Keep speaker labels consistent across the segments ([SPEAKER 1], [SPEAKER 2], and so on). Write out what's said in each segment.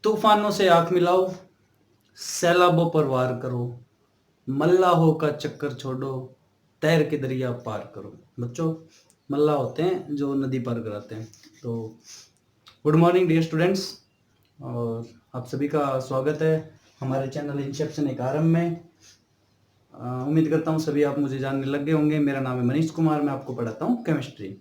[SPEAKER 1] तूफानों से आंख मिलाओ, सैलाबों पर वार करो, मल्लाहों का चक्कर छोड़ो, तैर के दरिया पार करो। बच्चों, मल्लाह होते हैं जो नदी पार कराते हैं। तो गुड मॉर्निंग डियर स्टूडेंट्स, और आप सभी का स्वागत है हमारे चैनल इंसेप्शन एक आरंभ में। उम्मीद करता हूँ सभी आप मुझे जानने लग गए होंगे। मेरा नाम है मनीष कुमार, मैं आपको पढ़ाता हूँ केमिस्ट्री।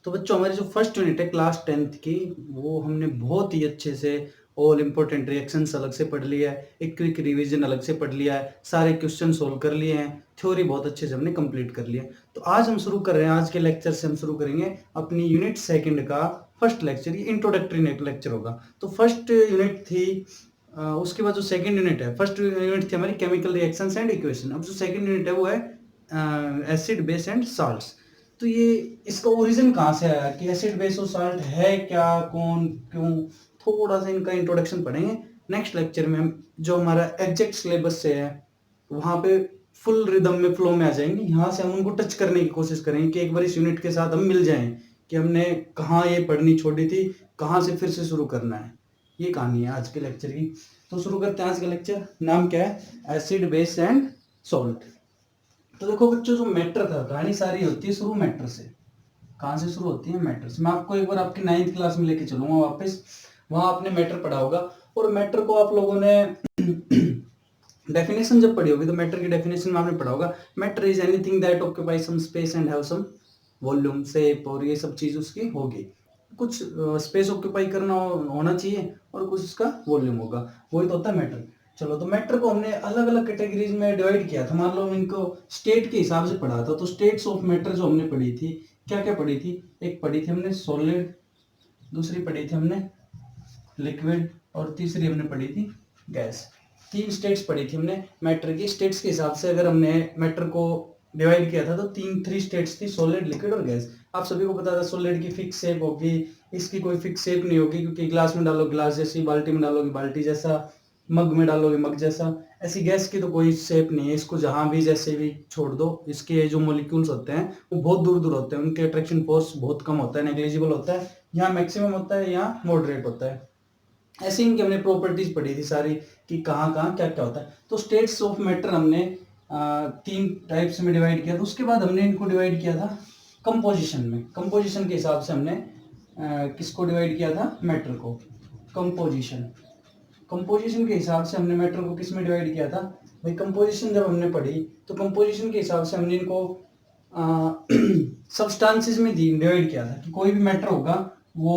[SPEAKER 1] तो बच्चों, हमारी जो फर्स्ट यूनिट है क्लास 10th की, वो हमने बहुत ही अच्छे से ऑल इम्पोर्टेंट रिएक्शंस अलग से पढ़ लिया है, एक क्विक रिवीजन अलग से पढ़ लिया है, सारे क्वेश्चन सोल्व कर लिए हैं, थ्योरी बहुत अच्छे से हमने कंप्लीट कर लिया। तो आज हम शुरू कर रहे हैं, आज के लेक्चर से हम शुरू करेंगे अपनी यूनिट सेकंड का फर्स्ट लेक्चर। ये इंट्रोडक्टरी लेक्चर होगा। तो फर्स्ट यूनिट थी, उसके बाद जो सेकंड यूनिट है, फर्स्ट यूनिट थी हमारी केमिकल रिएक्शंस एंड इक्वेशन। अब जो सेकंड यूनिट है वो है एसिड बेस एंड साल्ट्स। तो ये इसका ओरिजिन कहाँ से आया कि एसिड बेस और साल्ट है क्या, कौन, क्यों, थोड़ा सा इनका इंट्रोडक्शन पढ़ेंगे। नेक्स्ट लेक्चर में हम जो हमारा एग्जैक्ट सिलेबस से है वहाँ पे फुल रिदम में फ्लो में आ जाएंगे। यहाँ से हम उनको टच करने की कोशिश करेंगे कि एक बार इस यूनिट के साथ हम मिल जाएं कि हमने कहाँ ये पढ़नी छोड़ी थी, कहाँ से फिर से शुरू करना है। ये कहानी है आज के लेक्चर की। तो शुरू करते हैं आज का लेक्चर। नाम क्या है? Acid base and salt. तो देखो बच्चों, जो मैटर था, कहानी सारी होती है शुरू मैटर से। कहाँ से शुरू होती है? मैटर से। मैं आपको एक बार आपकी 9th क्लास में लेके चलूंगा वापस, वहां आपने मैटर पढ़ा होगा। और मैटर को आप लोगों ने डेफिनेशन जब पढ़ी होगी तो मैटर की डेफिनेशन में आपने पढ़ा होगा, matter is anything that occupy some space and have some volume, shape, और ये सब चीज उसकी होगी। कुछ स्पेस ऑक्यूपाई करना होना चाहिए और कुछ उसका वॉल्यूम होगा, वही तो होता है मैटर। चलो, तो मैटर को हमने अलग अलग कैटेगरीज में डिवाइड किया था। मान लो हम इनको स्टेट के हिसाब से पढ़ा था। तो स्टेट्स ऑफ मैटर जो हमने पढ़ी थी, क्या क्या पढ़ी थी? एक पढ़ी थी हमने सॉलिड, दूसरी पढ़ी थी हमने लिक्विड, और तीसरी हमने पढ़ी थी गैस। 3 स्टेट्स पढ़ी थी हमने मैटर की। स्टेट्स के हिसाब से अगर हमने मैटर को डिवाइड किया था तो 3 स्टेट्स थी, सॉलिड, लिक्विड और गैस। आप सभी को पता था सॉलिड की फिक्स शेप होगी, इसकी कोई फिक्स शेप नहीं होगी, क्योंकि ग्लास में डालो ग्लास जैसी, बाल्टी में डालोगे बाल्टी जैसा, मग में डालोगे मग जैसा। ऐसी गैस की तो कोई शेप नहीं है, इसको जहां भी जैसे भी छोड़ दो। इसके जो मॉलिक्यूल्स होते हैं वो बहुत दूर दूर होते हैं, उनके अट्रैक्शन फोर्स बहुत कम होता है, नेग्लिजिबल होता है। यहाँ मैक्सिमम होता है, यहाँ मॉडरेट होता है। ऐसे इनकी हमने प्रॉपर्टीज पढ़ी थी सारी कि कहाँ कहाँ क्या क्या होता है। तो स्टेट्स ऑफ मैटर हमने 3 टाइप्स में डिवाइड किया था। उसके बाद हमने इनको डिवाइड किया था कंपोजिशन में। कंपोजिशन के हिसाब से हमने किसको डिवाइड किया था? मैटर को। कंपोजिशन कंपोजिशन के हिसाब से हमने मैटर को किस में डिवाइड किया था भाई? कंपोजिशन जब हमने पढ़ी तो कंपोजिशन के हिसाब से हमने इनको सब्सटेंसेस में डिवाइड किया था कि कोई भी मैटर होगा वो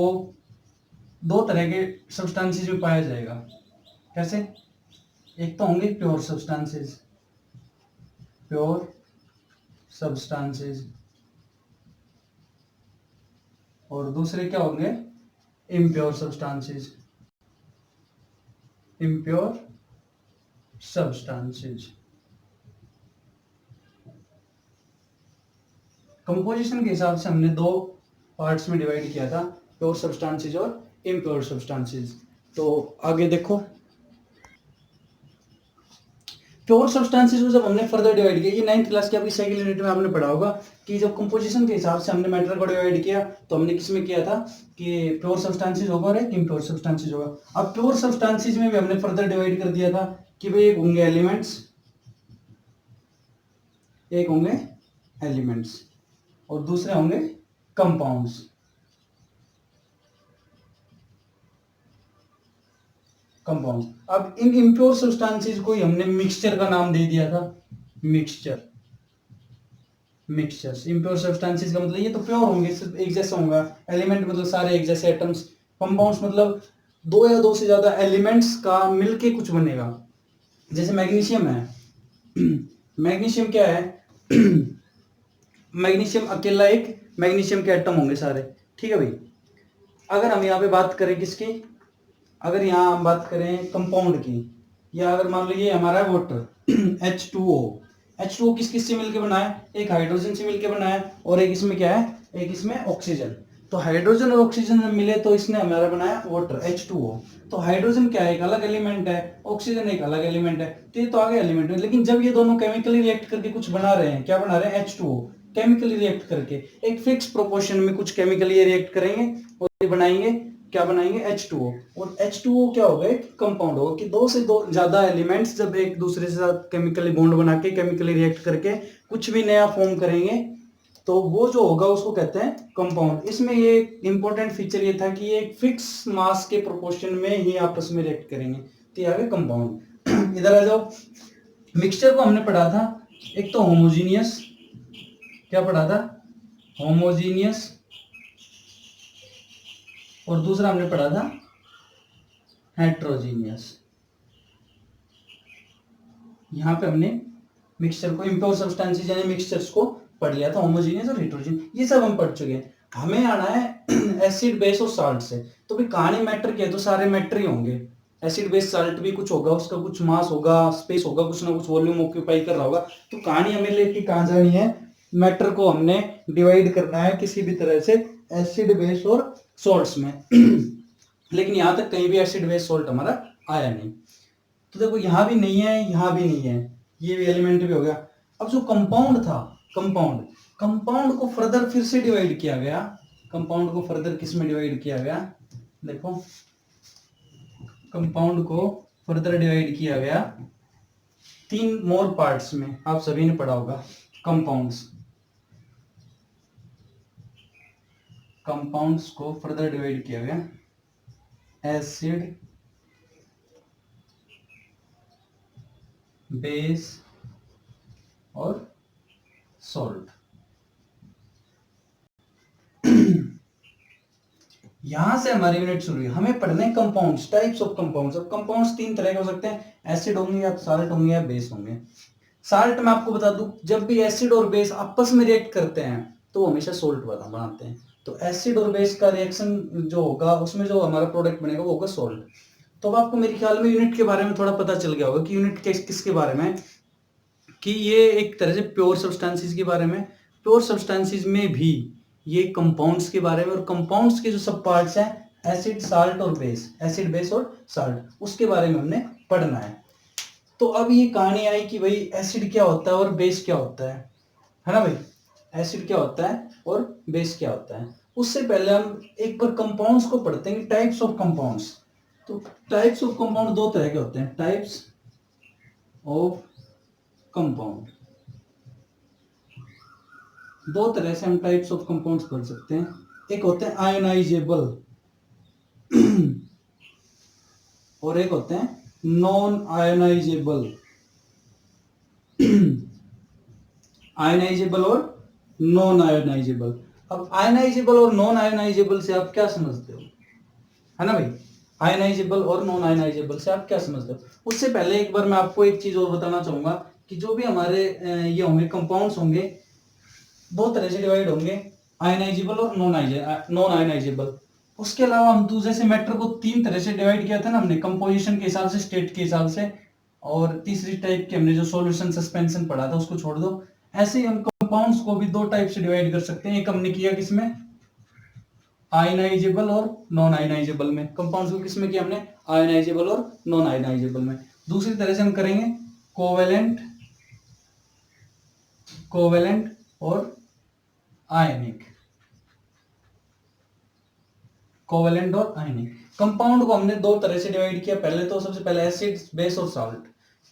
[SPEAKER 1] 2 तरह के सब्सटेंसेस में पाया जाएगा। कैसे? एक तो होंगे प्योर सब्सटेंसेस, प्योर सब्सटेंसेस, और दूसरे क्या होंगे? Impure substances, impure substances. Composition के हिसाब से हमने 2 पार्ट्स में डिवाइड किया था, प्योर सब्सटेंसेस और इम्प्योर सब्सटेंसेस। तो आगे देखो, प्योर सब्सटेंसेस को जब हमने फर्दर डिवाइड किया, ये 9th क्लास की आपकी सेकंड यूनिट में आपने पढ़ा होगा कि जब कंपोजिशन के हिसाब से हमने मैटर को डिवाइड किया तो हमने किस में किया था कि प्योर सब्सटेंसेस होगा और एक इम्प्योर सब्सटेंसेस होगा। अब प्योर सब्सटेंसेस में भी हमने फर्दर डिवाइड कर दिया था कि भाई एक होंगे एलिमेंट्स, एक होंगे एलिमेंट्स और दूसरे होंगे कंपाउंड्स। कंपाउंड। अब इन इम्प्योर सब्सटेंसेस को ही हमने मिक्सचर का नाम दे दिया था, मिक्सचर। मिक्सचर्स, इम्प्योर सब्सटेंसेस का मतलब ये तो प्योर होंगे, सिर्फ एक जैसा होगा। एलिमेंट मतलब सारे एक जैसे एटम्स। कंपाउंड्स मतलब 2 या 2 से ज्यादा एलिमेंट्स का मिलके कुछ बनेगा। जैसे मैग्नीशियम है, मैग्नीशियम क्या है? मैग्नीशियम अकेला एक मैग्नीशियम के एटम होंगे सारे, ठीक है भाई। अगर हम यहाँ पे बात करें किसकी, अगर यहाँ हम बात करें कंपाउंड की, या अगर मान लो ये हमारा वाटर H2O, H2O किस किस से मिलकर बना है? एक हाइड्रोजन से मिलकर बना है और एक इसमें क्या है? एक इसमें ऑक्सीजन। तो हाइड्रोजन और ऑक्सीजन मिले तो इसने हमारा बनाया वाटर H2O। तो हाइड्रोजन क्या है? एक अलग एलिमेंट है, ऑक्सीजन एक अलग एलिमेंट है, तो ये तो आगे एलिमेंट है। लेकिन जब ये दोनों केमिकली रिएक्ट करके कुछ बना रहे हैं, क्या बना रहे हैं? H2O। केमिकली रिएक्ट करके एक फिक्स प्रोपोर्शन में कुछ केमिकली रिएक्ट करेंगे और बनाएंगे क्या बनाएंगे H2O। और H2O क्या होगा, एक कंपाउंड होगा कि दो से दो ज्यादा एलिमेंट्स जब एक दूसरे से साथ केमिकली बॉन्ड बना के केमिकली रिएक्ट करके कुछ भी नया फॉर्म करेंगे तो वो जो होगा उसको कहते हैं कंपाउंड। इसमें ये इंपॉर्टेंट फीचर ये था कि ये एक फिक्स मास के प्रोपोर्शन में ही आपस में रिएक्ट करेंगे, तो ये आ गया कंपाउंड। इधर आ जाओ, मिक्सचर को हमने पढ़ा था, एक तो होमोजीनियस, क्या पढ़ा था, होमोजीनियस, और दूसरा हमने पढ़ा था हेट्रोजीनियस। यहां पे हमने मिक्सचर को, इम्प्योर सब्सटेंसेस यानी मिक्सचर्स को पढ़ लिया था, होमोजीनियस और हेट्रोजीनियस, ये सब हम पढ़ चुके हैं। हमें आना है एसिड बेस और साल्ट से। तो भी कहानी मैटर की है तो सारे मैटर ही होंगे, एसिड बेस साल्ट भी कुछ होगा, उसका कुछ मास होगा, स्पेस होगा, कुछ ना कुछ वॉल्यूम ऑक्यूपाई कर रहा होगा। तो कहानी हमें लेके कहां जानी है, मैटर को हमने डिवाइड करना है किसी भी तरह से एसिड बेस और सॉल्ट्स में। लेकिन यहां तक कहीं भी एसिड बेस सॉल्ट हमारा आया नहीं। तो देखो यहां भी नहीं है, यहां भी नहीं है, ये भी एलिमेंट भी हो गया। अब जो कंपाउंड था, कंपाउंड को फर्दर फिर से डिवाइड किया गया। कंपाउंड को फर्दर किस में डिवाइड किया गया, देखो कंपाउंड को फर्दर डिवाइड किया गया 3 मोर पार्ट्स में। आप सभी ने पढ़ा होगा कंपाउंड्स को फर्दर डिवाइड किया गया एसिड, बेस और सॉल्ट। यहां से हमारी यूनिट शुरू हुई, हमें पढ़ने कंपाउंड्स, टाइप्स ऑफ कंपाउंड्स। अब कंपाउंड्स 3 तरह के हो सकते हैं, एसिड होंगे या साल्ट होंगे या बेस होंगे। साल्ट में आपको बता दूं, जब भी एसिड और बेस आपस में रिएक्ट करते हैं तो हमेशा सोल्ट बनाते हैं। तो एसिड और बेस का रिएक्शन जो होगा उसमें जो हमारा प्रोडक्ट बनेगा वो होगा सोल्ट। तो अब आपको मेरे ख्याल में यूनिट के बारे में थोड़ा पता चल गया होगा कि यूनिट किसके बारे में, कि ये एक तरह से प्योर सब्सटेंसेस के बारे में। प्योर सब्सटेंसेस में भी ये कंपाउंड्स के बारे में, और कंपाउंड्स के जो सब पार्ट्स हैं एसिड, साल्ट और बेस, एसिड, बेस और साल्ट, उसके बारे में हमने पढ़ना है। तो अब ये कहानी आई कि भाई एसिड क्या होता है और बेस क्या होता है ना भाई, एसिड क्या होता है और बेस क्या होता है। उससे पहले हम एक बार कंपाउंड्स को पढ़ते हैं, टाइप्स ऑफ कंपाउंड्स। तो टाइप्स ऑफ कंपाउंड 2 तरह के होते हैं, टाइप्स ऑफ कंपाउंड। 2 तरह से हम टाइप्स ऑफ कंपाउंड्स पढ़ सकते हैं। एक होते हैं आयनाइजेबल और एक होते हैं नॉन आयनाइजेबल। आयनाइजेबल और नॉन आयनाइजेबल। अब आयनाइजेबल और नॉन आयनाइजेबल से आप क्या समझते हो, है ना भाई, आयनाइजेबल और नॉन आयनाइजेबल से आप क्या समझते हो। उससे पहले एक बार मैं आपको एक चीज और बताना चाहूंगा कि जो भी हमारे ये होंगे कंपाउंड्स होंगे 2 तरह से डिवाइड होंगे, आयनाइजेबल और नॉन आयनाइजेबल। उसके अलावा हम दूसरे से मैटर को 3 तरह से डिवाइड किया था ना हमने, कंपोजिशन के हिसाब से, स्टेट के हिसाब से, और तीसरी टाइप के हमने जो सॉल्यूशन सस्पेंशन पढ़ा था उसको छोड़ दो। ऐसे ही हम कंपाउंड्स को भी 2 टाइप से डिवाइड कर सकते हैं। एक हमने किया किसमें, आयनाइजेबल और नॉन आयनाइजेबल में। कंपाउंड्स को किसमें किया हमने, आयनाइजेबल और नॉन आयनाइजेबल में। दूसरी तरह से हम करेंगे कोवेलेंट और आयनिक। कोवेलेंट और आयनिक कंपाउंड को हमने 2 तरह से डिवाइड किया। पहले तो सबसे पहले एसिड, बेस और साल्ट।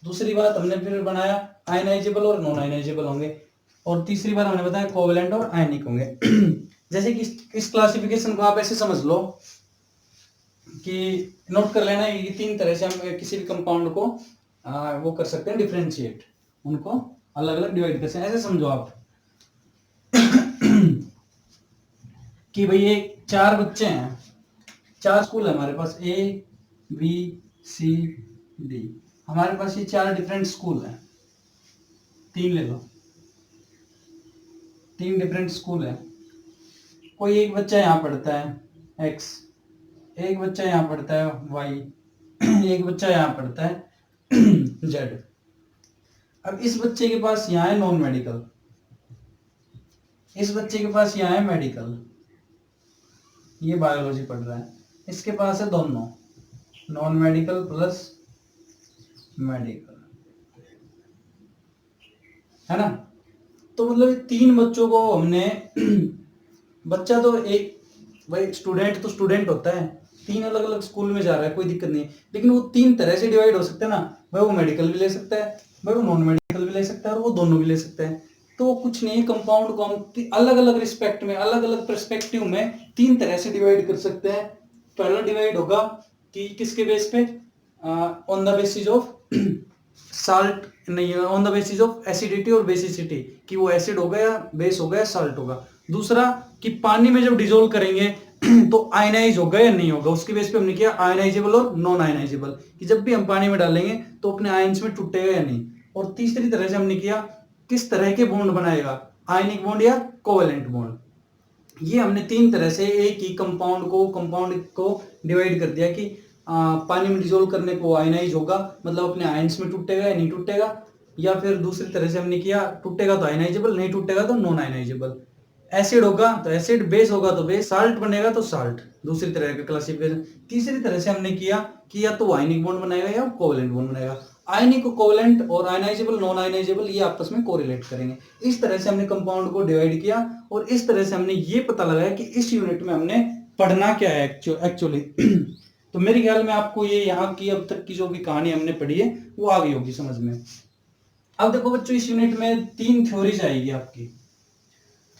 [SPEAKER 1] दूसरी बात हमने फिर बनाया आयनाइजेबल और नॉन आयनाइजेबल होंगे। और तीसरी बार हमने बताया कोवेलेंट और आयनिक होंगे। जैसे कि इस क्लासिफिकेशन को आप ऐसे समझ लो कि नोट कर लेना, ये 3 तरह से हम किसी भी कंपाउंड को वो कर सकते हैं, डिफरेंशिएट, उनको अलग अलग डिवाइड कर सकते हैं। ऐसे समझो आप कि भाई ये 4 बच्चे हैं, 4 स्कूल है हमारे पास, A B C D। हमारे पास ये 4 डिफरेंट स्कूल हैं, 3 ले लो, 3 डिफरेंट स्कूल है। कोई एक बच्चा यहाँ पढ़ता है X, एक बच्चा यहाँ पढ़ता है Y, एक बच्चा यहाँ पढ़ता है Z। अब इस बच्चे के पास यहाँ है नॉन मेडिकल, इस बच्चे के पास यहाँ है मेडिकल, ये बायोलॉजी पढ़ रहा है, इसके पास है दोनों, नॉन मेडिकल प्लस मेडिकल, है ना। तो मतलब 3 बच्चों को हमने बच्चा तो एक, भाई स्टूडेंट तो स्टूडेंट होता है, तीन अलग अलग स्कूल में जा रहा है, कोई दिक्कत नहीं, लेकिन वो तीन तरह से डिवाइड हो सकते हैं ना भाई, वो मेडिकल भी ले सकता है भाई, वो नॉन मेडिकल भी ले सकता है और वो दोनों भी ले सकता है। तो कुछ नहीं, कंपाउंड को हम अलग अलग रिस्पेक्ट में, अलग अलग पर्सपेक्टिव में तीन तरह से डिवाइड कर सकते हैं। पहला डिवाइड होगा कि किसके बेस पे, on the basis of salt, नहीं, on the basis of acidity और बेसिसिटी, कि वो एसिड होगा या बेस होगा या साल्ट होगा। दूसरा कि पानी में जब डिजोल्व करेंगे तो आयनाइज होगा या नहीं होगा, उसके बेस पे हमने किया आयनाइजेबल और नॉन आयनाइजेबल, कि जब भी हम पानी में डालेंगे तो अपने आयंस में टूटेगा या नहीं। और तीसरी तरह से हमने किया किस तरह के बॉन्ड बनाएगा, आयनिक बॉन्ड या कोवेलेंट बॉन्ड। ये हमने तीन तरह से एक ही कंपाउंड को डिवाइड कर दिया कि पानी में डिजोल्व करने को आयनाइज होगा, मतलब अपने आयंस में टूटेगा या नहीं टूटेगा, या फिर दूसरी तरह से हमने किया टूटेगा तो आयनाइजेबल, नहीं टूटेगा तो नॉन आयनाइजेबल। एसिड होगा तो एसिड, बेस होगा तो बेस, साल्ट बनेगा तो साल्ट, दूसरी तरह का क्लासिफिकेशन। तीसरी तरह से हमने किया कि या तो आयनिक बॉन्ड बनाएगा या कोवेलेंट बॉन्ड बनाएगा। आयनिक कोवेलेंट और आयनाइजेबल नॉन आयनाइजेबल ये आपस में कोरिलेट करेंगे। इस तरह से हमने कंपाउंड को डिवाइड किया और इस तरह से हमने ये पता लगाया कि इस यूनिट में हमने पढ़ना क्या है एक्चुअली। तो मेरे ख्याल में आपको ये यहाँ की अब तक की जो भी कहानी हमने पढ़ी है वो आ गई होगी समझ में। अब देखो बच्चों, इस यूनिट में तीन थ्योरीज आएगी आपकी,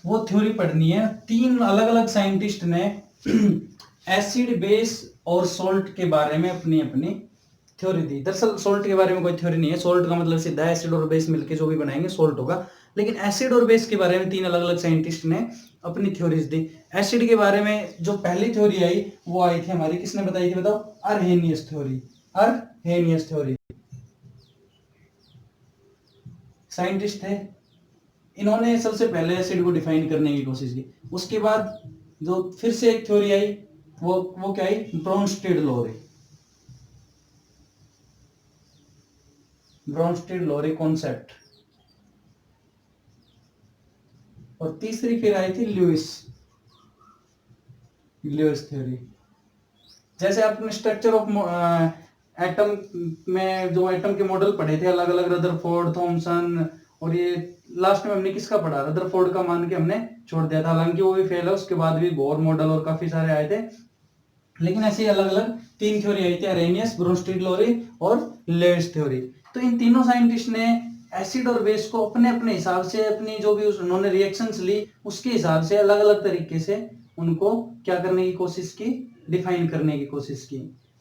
[SPEAKER 1] वो थ्योरी पढ़नी है। तीन अलग अलग साइंटिस्ट ने एसिड, बेस और सॉल्ट के बारे में अपनी अपनी थ्योरी दी। दरअसल सॉल्ट के बारे में कोई थ्योरी नहीं है, सॉल्ट का मतलब सीधा एसिड और बेस मिलके जो भी बनाएंगे सॉल्ट होगा, लेकिन एसिड और बेस के बारे में तीन अलग अलग साइंटिस्ट ने अपनी थ्योरीज दी। एसिड के बारे में जो पहली थ्योरी आई वो आई थी हमारी, किसने बताई थी बताओ, अर्हेनियस थ्योरी। अर्हेनियस थ्योरी साइंटिस्ट थे, इन्होंने सबसे पहले एसिड को डिफाइन करने की कोशिश की। उसके बाद जो फिर से एक थ्योरी आई वो क्या आई, ब्रोंस्टेड-लोरे, ब्रोंस्टेड-लोरे कॉन्सेप्ट। और तीसरी फिर आई थी ल्यूइस थ्योरी। जैसे आपने स्ट्रक्चर ऑफ एटम में जो एटम के मॉडल पढ़े थे अलग अलग, रदरफोर्ड, थॉमसन, और ये लास्ट में हमने किसका पढ़ा, रदरफोर्ड का मान के हमने छोड़ दिया था, हालांकि वो भी फेल है, उसके बाद भी बोर मॉडल और काफी सारे आए थे। लेकिन ऐसे अलग अलग तीन थ्योरी आई थी, अरेनियस, ब्रोंस्टेड-लोरे और ल्यूइस थ्योरी। तो इन तीनों साइंटिस्ट ने एसिड और बेस को अपने अपने हिसाब से, अपनी जो भी उन्होंने रिएक्शंस ली उसके हिसाब से अलग अलग तरीके से उनको क्या करने की कोशिश की, डिफाइन करने की कोशिश की।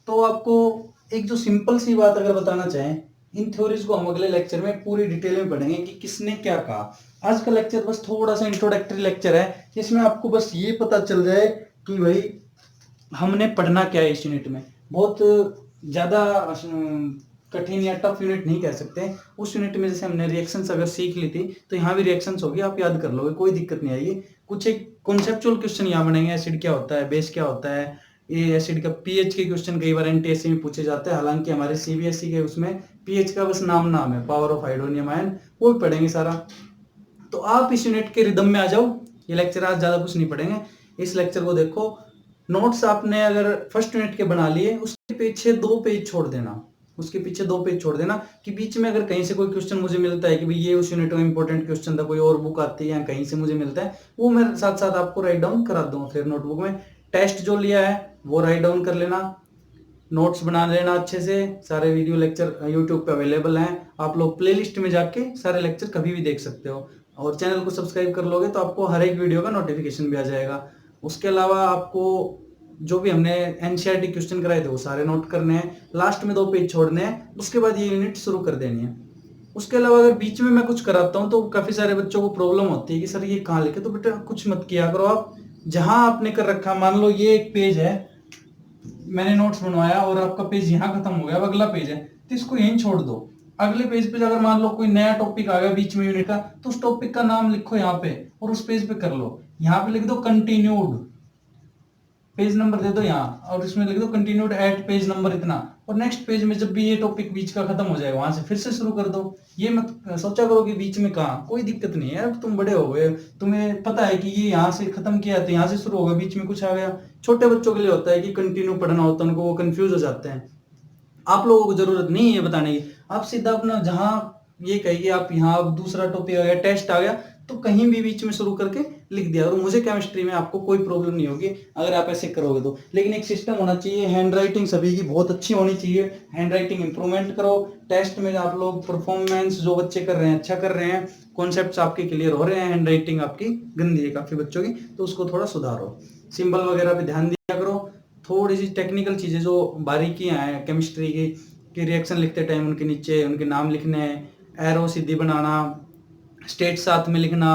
[SPEAKER 1] तो आपको एक जो सिंपल सी बात अगर बताना चाहें, इन थ्योरीज को हम अगले लेक्चर में पूरी डिटेल में पढ़ेंगे कि किसने क्या कहा। आज का लेक्चर बस थोड़ा सा इंट्रोडक्टरी लेक्चर है, जिसमें आपको बस ये पता चल जाए कि भाई हमने पढ़ना क्या है इस यूनिट में। बहुत ज्यादा कठिन या टफ यूनिट नहीं कह सकते। उस यूनिट में जैसे हमने रिएक्शंस अगर सीख ली थी तो यहाँ भी रिएक्शंस होगी, आप याद कर लोगे, कोई दिक्कत नहीं आएगी। कुछ एक कॉन्सेप्चुअल क्वेश्चन यहाँ बनेंगे, एसिड क्या होता है, बेस क्या होता है, ये एसिड का पीएच के क्वेश्चन कई बार एनटीएससी में पूछे जाते हैं, हालांकि हमारे सीबीएसई के उसमें पीएच का बस नाम है, पावर ऑफ हाइड्रोनियम आयन, वो भी पढ़ेंगे सारा। तो आप इस यूनिट के रिदम में आ जाओ। ये लेक्चर आज ज्यादा कुछ नहीं पढ़ेंगे, इस लेक्चर को देखो। नोट्स आपने अगर फर्स्ट यूनिट के बना लिए, उसके पीछे 2 पेज छोड़ देना, उसके पीछे 2 पेज छोड़ देना, कि बीच में अगर कहीं से कोई क्वेश्चन मुझे मिलता है कि भाई ये उस यूनिट में इंपॉर्टेंट क्वेश्चन था, कोई और बुक आती है या कहीं से मुझे मिलता है, वो मैं साथ साथ आपको राइट डाउन करा दूंगा। फिर नोटबुक में टेस्ट जो लिया है वो राइट डाउन कर लेना, नोट्स बना लेना अच्छे से। सारे वीडियो लेक्चर यूट्यूब पे अवेलेबल हैं, आप लोग प्लेलिस्ट में जाके सारे लेक्चर कभी भी देख सकते हो, और चैनल को सब्सक्राइब कर लोगे तो आपको हर एक वीडियो का नोटिफिकेशन भी आ जाएगा। उसके अलावा आपको जो भी हमने एनसीईआरटी क्वेश्चन कराए थे वो सारे नोट करने हैं, लास्ट में 2 पेज छोड़ने हैं, उसके बाद ये यूनिट शुरू कर देनी है। उसके अलावा अगर बीच में मैं कुछ कराता हूँ तो काफी सारे बच्चों को प्रॉब्लम होती है कि सर ये कहाँ लिखे, तो बेटा कुछ मत किया करो आप, जहां आपने कर रखा, मान लो ये एक पेज है, मैंने नोट्स बनवाया और आपका पेज यहाँ खत्म हो गया, अब अगला पेज है तो इसको यहीं छोड़ दो। अगले पेज पे अगर मान लो कोई नया टॉपिक आ गया बीच में यूनिट का, तो उस टॉपिक का नाम लिखो यहाँ पे और उस पेज पे कर लो। यहाँ पे लिख दो कंटिन्यूड, पेज नंबर दे दो यहाँ, और इसमें लिख दो कंटिन्यूड एट पेज नंबर इतना, और नेक्स्ट पेज में जब भी ये टॉपिक बीच का खत्म हो जाएगा वहां से फिर से शुरू कर दो। ये मत सोचा करो कि बीच में कहाँ, कोई दिक्कत नहीं है, अब तुम बड़े हो गए, तुम्हें पता है कि ये यहाँ से खत्म किया तो यहाँ से शुरू होगा, बीच में कुछ आ गया। छोटे बच्चों के लिए होता है कि कंटिन्यू पढ़ना होता है, उनको वो कंफ्यूज हो जाते हैं। आप लोगों को जरूरत नहीं है बताने की, आप सीधा अपना जहां ये कहिए, आप यहाँ दूसरा टॉपिक आ गया, टेस्ट आ गया, तो कहीं भी बीच में शुरू करके लिख दिया, और मुझे केमिस्ट्री में आपको कोई प्रॉब्लम नहीं होगी अगर आप ऐसे करोगे तो। लेकिन एक सिस्टम होना चाहिए, हैंड राइटिंग सभी की बहुत अच्छी होनी चाहिए, हैंड राइटिंग इंप्रूवमेंट करो। टेस्ट में आप लोग परफॉर्मेंस जो बच्चे कर रहे हैं अच्छा कर रहे हैं, कॉन्सेप्ट्स आपके क्लियर हो रहे हैं, हैंड राइटिंग आपकी गंदी है काफी बच्चों की, तो उसको थोड़ा सुधारो। सिंबल वगैरह पे ध्यान दिया करो। थोड़ी सी टेक्निकल चीजें जो बारीकियां हैं केमिस्ट्री की, कि रिएक्शन लिखते टाइम उनके नीचे उनके नाम लिखने, एरो सीधी बनाना, स्टेट साथ में लिखना,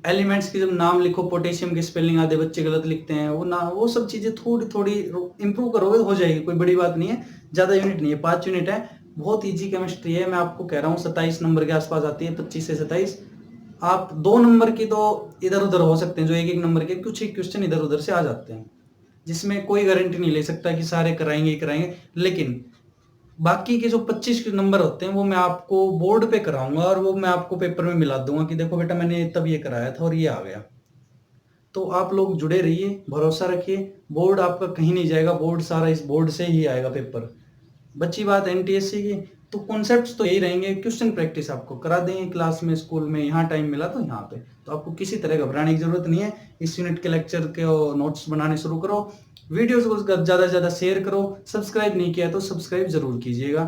[SPEAKER 1] एलिमेंट्स की जब नाम लिखो पोटेशियम की स्पेलिंग आधे बच्चे गलत लिखते हैं, वो सब चीजें थोड़ी थोड़ी इंप्रूव करोगे तो हो जाएगी, कोई बड़ी बात नहीं है। ज्यादा यूनिट नहीं है, 5 यूनिट है, बहुत इजी केमिस्ट्री है। मैं आपको कह रहा हूँ 27 नंबर के आसपास आती है, 25 से 27। आप 2 नंबर की तो इधर उधर हो सकते हैं, जो 1-1 नंबर के कुछ ही क्वेश्चन इधर उधर से आ जाते हैं, जिसमें कोई गारंटी नहीं ले सकता कि सारे कराएंगे ही कराएंगे। लेकिन बाकी के जो 25 नंबर होते हैं वो मैं आपको बोर्ड पे कराऊंगा, और वो मैं आपको पेपर में मिला दूंगा कि देखो बेटा मैंने तब ये कराया था और ये आ गया। तो आप लोग जुड़े रहिए, भरोसा रखिए, बोर्ड आपका कहीं नहीं जाएगा, बोर्ड सारा इस बोर्ड से ही आएगा पेपर। बची बात एनटीएससी की, तो कॉन्सेप्ट्स तो यही रहेंगे, क्वेश्चन प्रैक्टिस आपको करा देंगे क्लास में, स्कूल में, यहाँ टाइम मिला तो यहाँ पे, तो आपको किसी तरह घबराने की जरूरत नहीं है। इस यूनिट के लेक्चर के नोट्स बनाने शुरू करो, वीडियोस को ज्यादा से ज्यादा शेयर करो, सब्सक्राइब नहीं किया तो सब्सक्राइब जरूर कीजिएगा।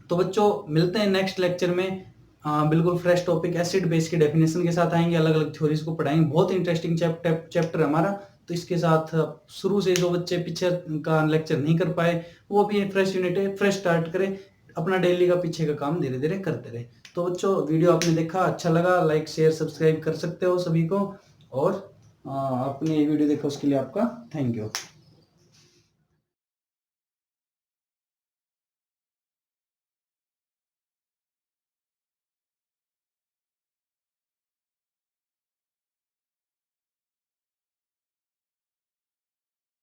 [SPEAKER 1] तो बच्चों मिलते हैं नेक्स्ट लेक्चर में, बिल्कुल फ्रेश टॉपिक एसिड बेस की डेफिनेशन के साथ आएंगे, अलग अलग थ्योरीज को पढ़ाएंगे, बहुत इंटरेस्टिंग चैप्टर हमारा। तो इसके साथ शुरू से जो बच्चे पीछे का लेक्चर नहीं कर पाए वो भी फ्रेश यूनिट है, फ्रेश स्टार्ट करें, अपना डेली का पीछे का काम धीरे धीरे करते रहे। तो बच्चों वीडियो आपने देखा, अच्छा लगा, लाइक शेयर सब्सक्राइब कर सकते हो सभी को, और आपने ये वीडियो देखा उसके लिए आपका थैंक यू।